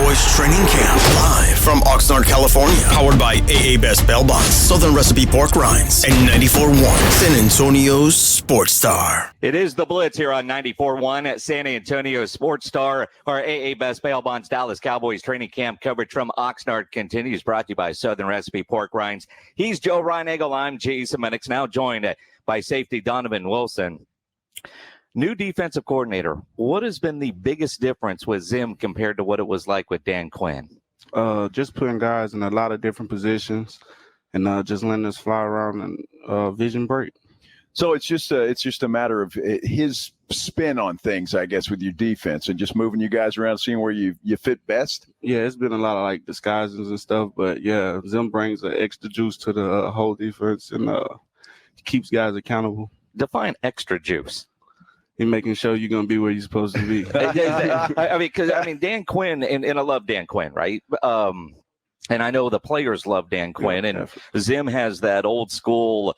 Cowboys Training Camp, live from Oxnard, California. Powered by AA Best Bail Bonds, Southern Recipe Pork Rinds, and 94.1 San Antonio's Sports Star. It is the Blitz here on 94.1 at San Antonio Sports Star. Our AA Best Bail Bonds Dallas Cowboys Training Camp coverage from Oxnard continues, brought to you by Southern Recipe Pork Rinds. He's Joe Reinagel. I'm Jason Minnix, now joined by safety Donovan Wilson. New defensive coordinator. What has been the biggest difference with Zim compared to what it was like with Dan Quinn? Just putting guys in a lot of different positions and just letting us fly around and vision break. So it's just a matter of his spin on things, I guess, with your defense and just moving you guys around, seeing where you fit best. Yeah, it's been a lot of like disguises and stuff, but yeah, Zim brings an extra juice to the whole defense and keeps guys accountable. Define extra juice. He's making sure you're going to be where you're supposed to be. Because Dan Quinn, and I love Dan Quinn, right? And I know the players love Dan Quinn, and definitely. Zim has that old school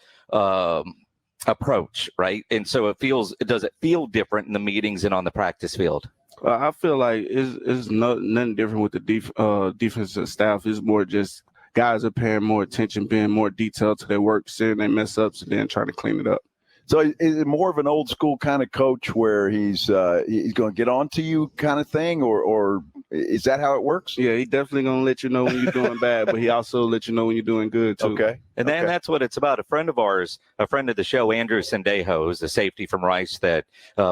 approach, right? And so does it feel different in the meetings and on the practice field? I feel like it's nothing different with the defensive staff. It's more just guys are paying more attention, being more detailed to their work, seeing their mess ups, and then trying to clean it up. So is it more of an old school kind of coach where he's going to get on to you kind of thing, or is that how it works? Yeah, he definitely going to let you know when you're doing bad, but he also let you know when you're doing good too. Okay. And then that's what it's about. A friend of ours, a friend of the show, Andrew Sendejo, is the safety from Rice that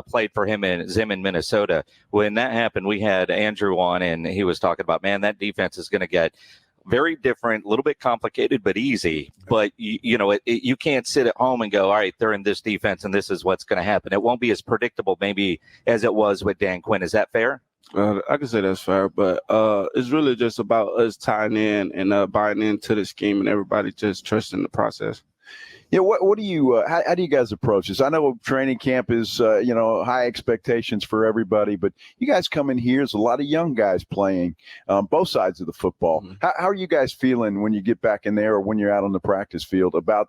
played for him in Zim in Minnesota. When that happened, we had Andrew on, and he was talking about, man, that defense is going to get very different, a little bit complicated, but easy. But, you can't sit at home and go, all right, they're in this defense and this is what's going to happen. It won't be as predictable maybe as it was with Dan Quinn. Is that fair? I can say that's fair, but it's really just about us tying in and buying into the scheme and everybody just trusting the process. Yeah, what do you how do you guys approach this? I know training camp is high expectations for everybody, but you guys come in here, there's a lot of young guys playing both sides of the football. Mm-hmm. How are you guys feeling when you get back in there or when you're out on the practice field about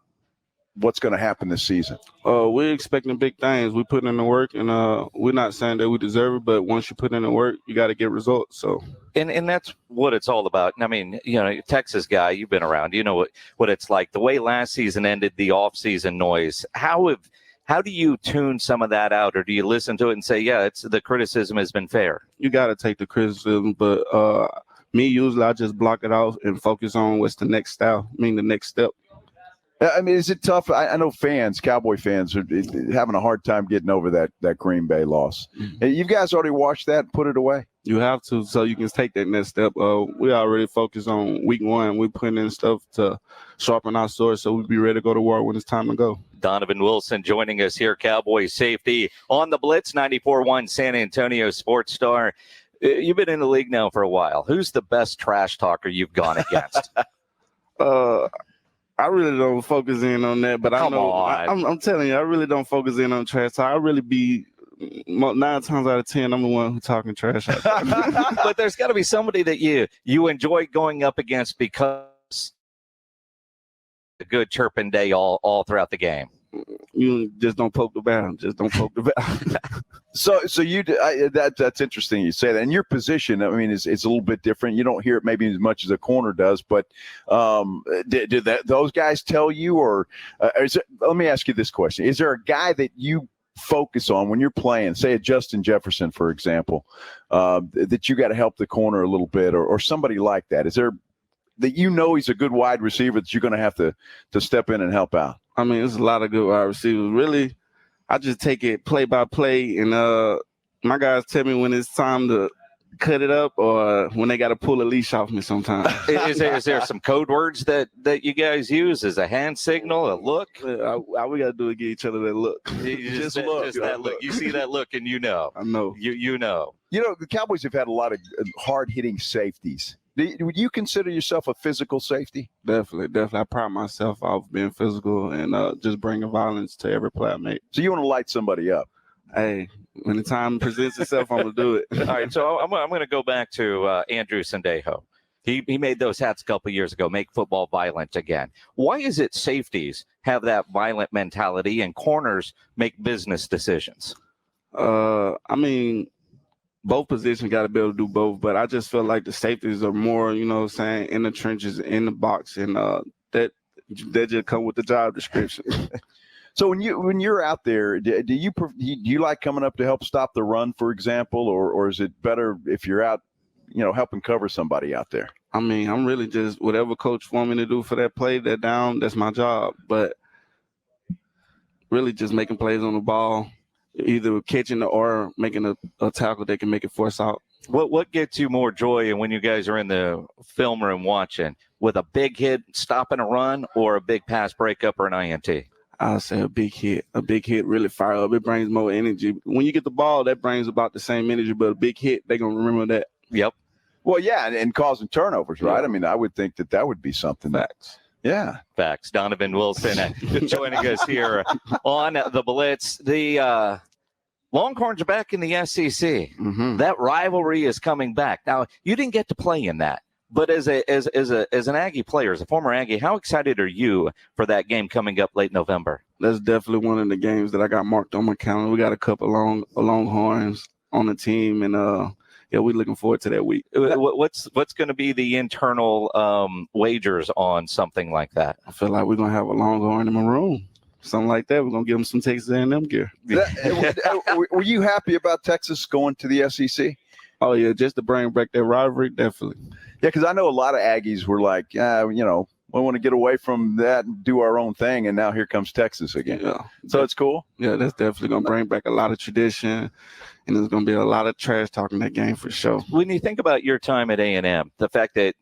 what's going to happen this season? We're expecting big things. We put in the work, and we're not saying that we deserve it, but once you put in the work, you got to get results. So, and that's what it's all about. I mean, Texas guy, you've been around. You know what it's like. The way last season ended, the off-season noise. How do you tune some of that out, or do you listen to it and say, yeah, the criticism has been fair? You got to take the criticism, but me usually I just block it off and focus on what's the next style. I mean, the next step. I mean, is it tough? I know Cowboy fans are having a hard time getting over that Green Bay loss. Mm-hmm. You guys already watched that and put it away? You have to, so you can take that next step. We already focused on week one. We're putting in stuff to sharpen our sword so we'll be ready to go to war when it's time to go. Donovan Wilson joining us here, Cowboys safety on the Blitz, 94.1 San Antonio Sports Star. You've been in the league now for a while. Who's the best trash talker you've gone against? I really don't focus in on that, but I'm telling you, I really don't focus in on trash talk. I really be 9 times out of 10, I'm the one who's talking trash. But there's got to be somebody that you enjoy going up against because a good chirping day all throughout the game. You just don't poke the bear. Just don't poke the bear. So that's interesting you say that. And your position, I mean, is a little bit different. You don't hear it maybe as much as a corner does, but did those guys tell you, or let me ask you this question: is there a guy that you focus on when you're playing, say a Justin Jefferson, for example, that you got to help the corner a little bit, or somebody like that? Is there that he's a good wide receiver that you're going to have to step in and help out? I mean, there's a lot of good wide receivers. Really, I just take it play by play, and my guys tell me when it's time to cut it up or when they got to pull a leash off me sometimes. Is there some code words that you guys use? Is a hand signal, a look? All we got to do is give each other that look. Just that look. You see that look and you know. I know. You know. The Cowboys have had a lot of hard-hitting safeties. Would you consider yourself a physical safety? Definitely. I pride myself off being physical and just bringing violence to every play I make. So you want to light somebody up? Hey, when the time presents itself, I'm going to do it. All right, so I'm going to go back to Andrew Sendejo. He made those hats a couple years ago, make football violent again. Why is it safeties have that violent mentality and corners make business decisions? I mean, both positions got to be able to do both. But I just feel like the safeties are more, you know what I'm saying, in the trenches, in the box, and that just come with the job description. So when you're out there, do you like coming up to help stop the run, for example, or is it better if you're out, you know, helping cover somebody out there? I mean, I'm really just whatever coach want me to do for that play, that down, that's my job. But really just making plays on the ball, either catching it or making a tackle that can make it force out. What gets you more joy when you guys are in the film room watching, with a big hit stopping a run or a big pass breakup or an INT? I'll say a big hit. A big hit really fire up. It brings more energy. When you get the ball, that brings about the same energy, but a big hit, they're going to remember that. Yep. Well, yeah, and causing turnovers, right? Yeah. I mean, I would think that would be something. Facts. Yeah. Facts. Donovan Wilson joining us here on the Blitz. The Longhorns are back in the SEC. Mm-hmm. That rivalry is coming back. Now, you didn't get to play in that. But as an Aggie player, as a former Aggie, how excited are you for that game coming up late November? That's definitely one of the games that I got marked on my calendar. We got a couple Longhorns on the team, and we're looking forward to that week. What's going to be the internal wagers on something like that? I feel like we're gonna have a Longhorn in maroon, something like that. We're gonna give them some Texas A&M gear. Were you happy about Texas going to the SEC? Oh yeah, just to bring back that rivalry, definitely. Yeah, because I know a lot of Aggies were like, we want to get away from that and do our own thing, and now here comes Texas again. Yeah. So it's cool. Yeah, that's definitely going to bring back a lot of tradition, and there's going to be a lot of trash talking that game for sure. When you think about your time at A&M, the fact that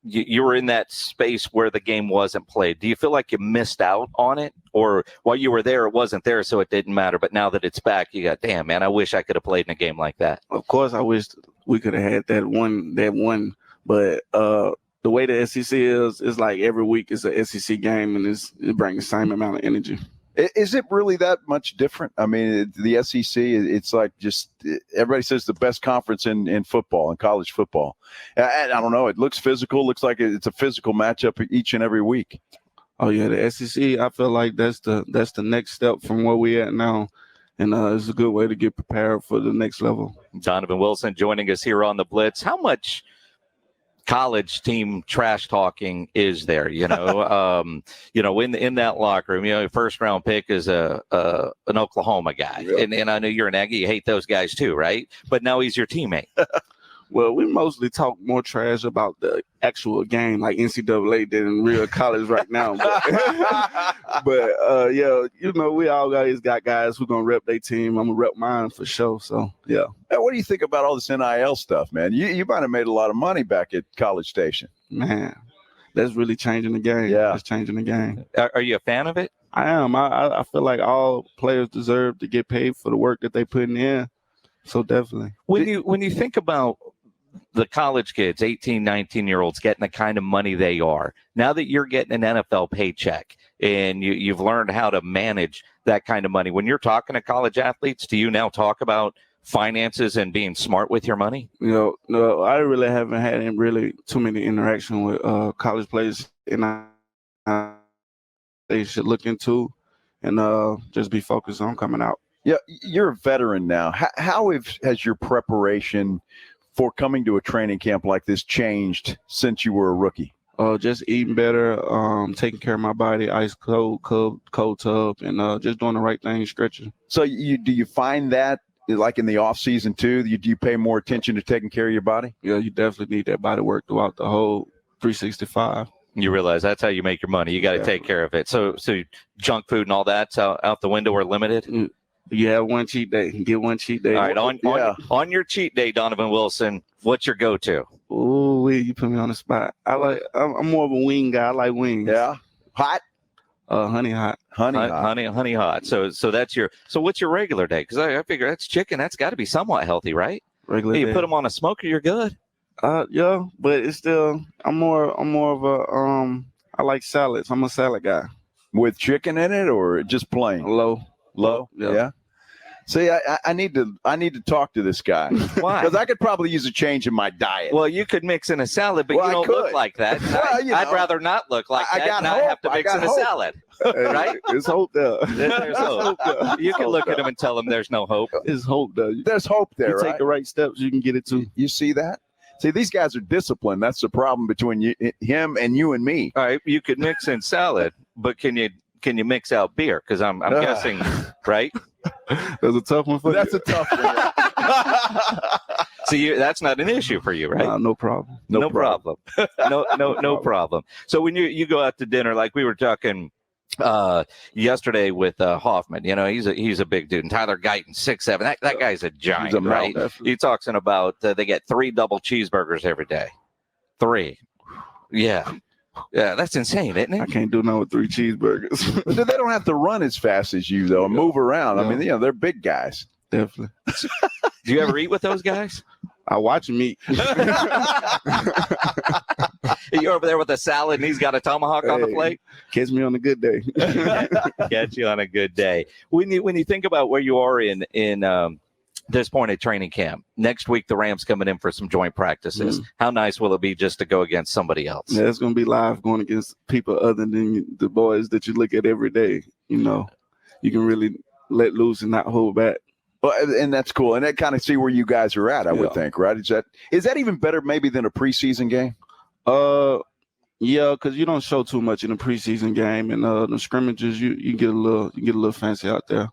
you were in that space where the game wasn't played, do you feel like you missed out on it? Or while you were there, it wasn't there, so it didn't matter, but now that it's back, you got, damn, man, I wish I could have played in a game like that. Of course, I wish we could have had that one. But the way the SEC is like every week is an SEC game, and it brings the same amount of energy. Is it really that much different? I mean, the SEC, it's like just everybody says the best conference in football, in college football. I don't know. It looks physical. Looks like it's a physical matchup each and every week. Oh, yeah, the SEC, I feel like that's the next step from where we at now. And it's a good way to get prepared for the next level. Donovan Wilson joining us here on the Blitz. How much college team trash talking is there, in that locker room? First round pick is an Oklahoma guy. Yep. And I know you're an Aggie, you hate those guys too, right? But now he's your teammate. Well, we mostly talk more trash about the actual game, like NCAA, than in real college right now. But we always got guys who gonna rep their team. I'm gonna rep mine for sure. So yeah. Now, what do you think about all this NIL stuff, man? You might have made a lot of money back at College Station. Man, that's really changing the game. Yeah, it's changing the game. Are you a fan of it? I am. I feel like all players deserve to get paid for the work that they putting in. So definitely. When you think about the college kids, 18, 19-year-olds getting the kind of money they are, now that you're getting an NFL paycheck and you've learned how to manage that kind of money, when you're talking to college athletes, do you now talk about finances and being smart with your money? No, I really haven't had really too many interaction with college players, and they should look into and just be focused on coming out. Yeah, you're a veteran now. How has your preparation for coming to a training camp like this changed since you were a rookie? Just eating better, taking care of my body, ice cold tub, and just doing the right thing, stretching. So do you find that like in the off season too? Do you pay more attention to taking care of your body? Yeah, you definitely need that body work throughout the whole 365. You realize that's how you make your money. You got to take care of it. So junk food and all that's out the window or limited? You have one cheat day. Get one cheat day. All right, on your cheat day, Donovan Wilson, what's your go-to? Oh, you put me on the spot. I'm more of a wing guy. I like wings. Yeah, hot. Honey hot. Honey hot. So that's so what's your regular day? Because I figure that's chicken. That's got to be somewhat healthy, right? Regular you day. Put them on a smoker, you're good. Yeah, but it's still I'm more of a I like salads. I'm a salad guy. With chicken in it or just plain? Low. Yeah. See, I need to talk to this guy. Why? Because I could probably use a change in my diet. Well, you could mix in a salad, but Well, you I don't could. look like that. Well, I'd rather not look like I that got and not hope. have to I mix got in a hope. salad. Right? There's hope there. There's hope. You can look at him and tell him there's no hope. There's hope there. There's hope there, You right? take the right steps, you can get it too. You see that? See, these guys are disciplined. That's the problem between him and you and me. All right, you could mix in salad, but can you mix out beer? Because I'm guessing, right? That's a tough one for That's you. a tough one. So that's not an issue for you, right? No problem. No problem. No problem. So when you go out to dinner, like we were talking yesterday with Hoffman, he's a big dude, and Tyler Guyton 6'7". That guy's a giant, He's a right? definitely. He talks about they get 3 double cheeseburgers every day. 3. Yeah, that's insane, isn't I it? can't do nothing with 3 cheeseburgers. But they don't have to run as fast as you, though, and move around. I mean, they're big guys. Definitely. Do you ever eat with those guys? I watch him eat. You're over there with a salad, and he's got a tomahawk on the Hey. plate. Catch me on a good day. Catch you on a good day. When you think about where you are in this point at training camp, next week the Rams coming in for some joint practices. How nice will it be just to go against somebody else? Yeah, it's gonna be live going against people other than the boys that you look at every day. You can really let loose and not hold back. Well, and that's cool. And that kind of see where you guys are at, I would think, right? Is that even better maybe than a preseason game? Yeah, because you don't show too much in a preseason game, and the scrimmages you get a little fancy out there.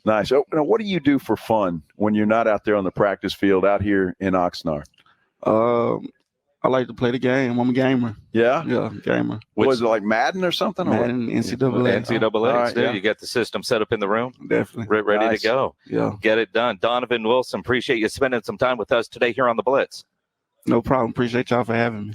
Nice. So, what do you do for fun when you're not out there on the practice field out here in Oxnard? I like to play the game. I'm a gamer. Yeah? Yeah, gamer. Was it like Madden or something? Madden, NCAA. NCAA. All right, Still, yeah. You got the system set up in the room, Definitely. ready Nice. to go. Yeah, Get it done. Donovan Wilson, appreciate you spending some time with us today here on the Blitz. no problem. Appreciate y'all for having me.